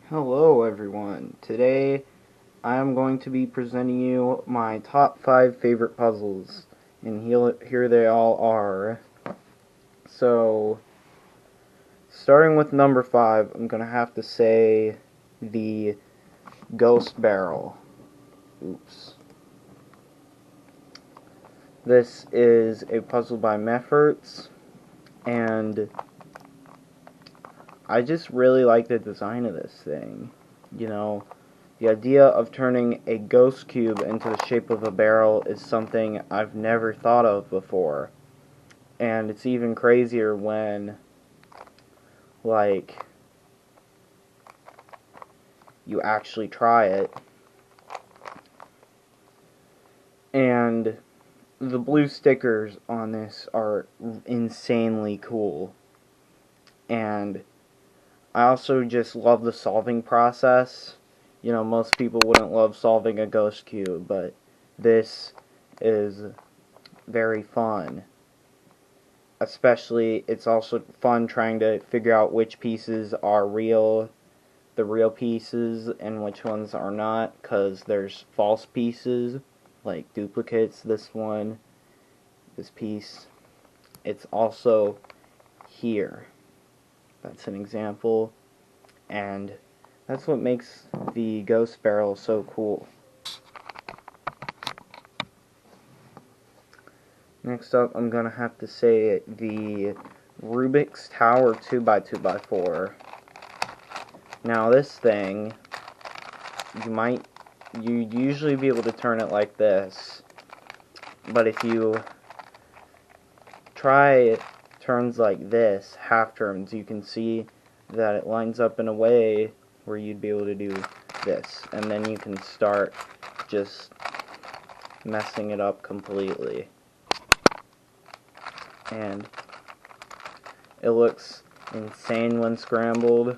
Hello everyone. Today I am going to be presenting you my top 5 favorite puzzles, and here they all are. So, starting with number 5, I'm going to have to say the Ghost Barrel. Oops. This is a puzzle by Meffert, and I just really like the design of this thing. The idea of turning a ghost cube into the shape of a barrel is something I've never thought of before. And it's even crazier when, like, you actually try it. And the blue stickers on this are insanely cool. And I also just love the solving process. Most people wouldn't love solving a ghost cube, but this is very fun. Especially, it's also fun trying to figure out which pieces are the real pieces, and which ones are not, because there's false pieces, like duplicates, this piece. It's also here. That's an example, and that's what makes the ghost barrel so cool. Next up, I'm going to have to say the Rubik's Tower 2x2x4. Now this thing, you'd usually be able to turn it like this, but if you try turns like this, half turns, you can see that it lines up in a way where you'd be able to do this, and then you can start just messing it up completely. And it looks insane when scrambled,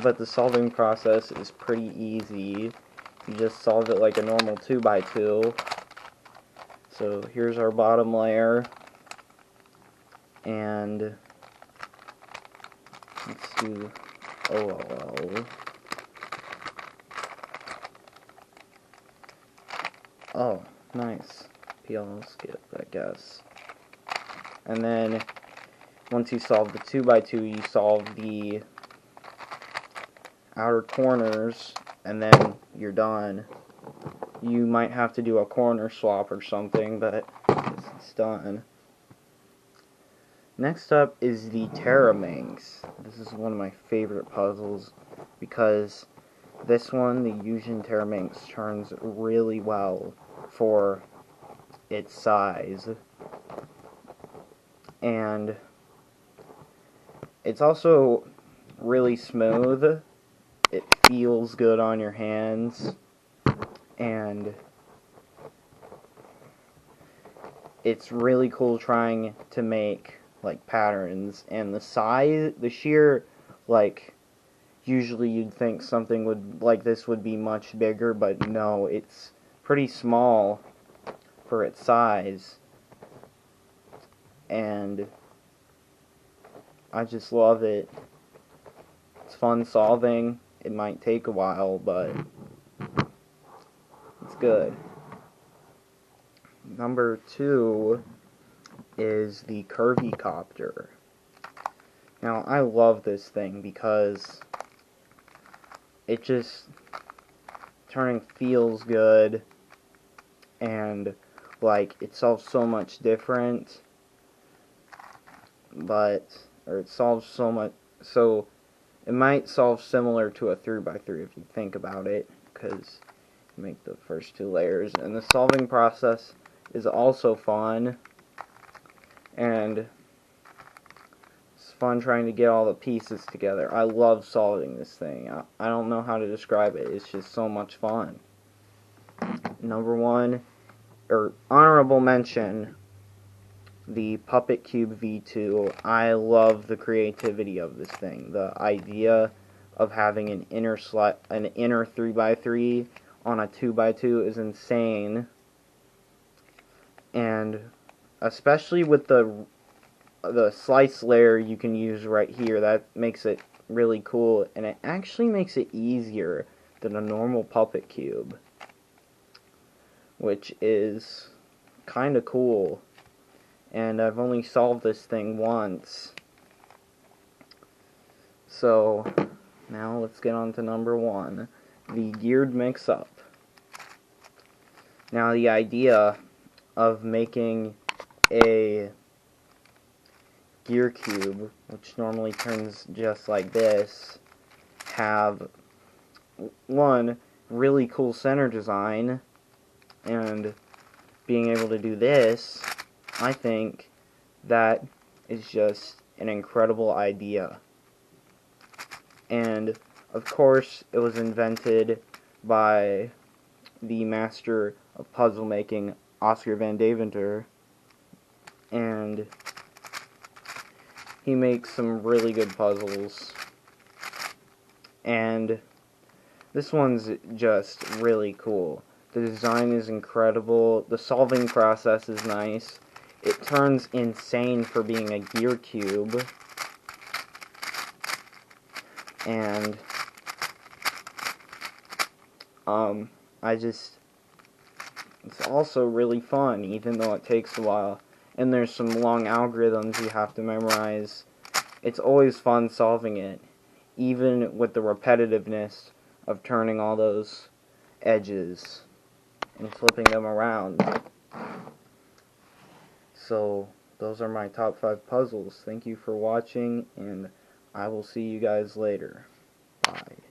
but the solving process is pretty easy. You just solve it like a normal 2x2. So here's our bottom layer, and let's do OLL. Oh, nice. PL skip, I guess. And then, once you solve the 2x2, you solve the outer corners, and then you're done. You might have to do a corner swap or something, but it's done. Next up is the Teraminx. This is one of my favorite puzzles, because this one, the YuXin Teraminx, turns really well for its size. And it's also really smooth. It feels good on your hands, and it's really cool trying to make like patterns. And the size, the sheer, like, usually you'd think something like this would be much bigger, but no, it's pretty small for its size. And I just love it. It's fun solving. It might take a while, but it's good. Number 2 is the Curvy Copter. Now, I love this thing because it just turning feels good, and like it solves so much different, it solves so much, so it might solve similar to a 3x3 if you think about it, because you make the first 2 layers, and the solving process is also fun, and it's fun trying to get all the pieces together. I love solving this thing. I don't know how to describe it. It's just so much fun. Number 1, or honorable mention, the Puppet Cube V2. I love the creativity of this thing. The idea of having an inner 3x3 on a 2x2 is insane, and especially with the slice layer you can use right here, that makes it really cool, and it actually makes it easier than a normal puppet cube, which is kind of cool. And I've only solved this thing once. So now let's get on to number 1, the geared mix-up. Now the idea of making a gear cube, which normally turns just like this, have one, really cool center design, and being able to do this, I think that is just an incredible idea. And of course it was invented by the master of puzzle making, Oscar van Deventer, and he makes some really good puzzles. And this one's just really cool. The design is incredible, the solving process is nice, it turns insane for being a gear cube, and it's also really fun, even though it takes a while, and there's some long algorithms you have to memorize. It's always fun solving it, even with the repetitiveness of turning all those edges and flipping them around. So those are my top 5 puzzles. Thank you for watching, and I will see you guys later. Bye.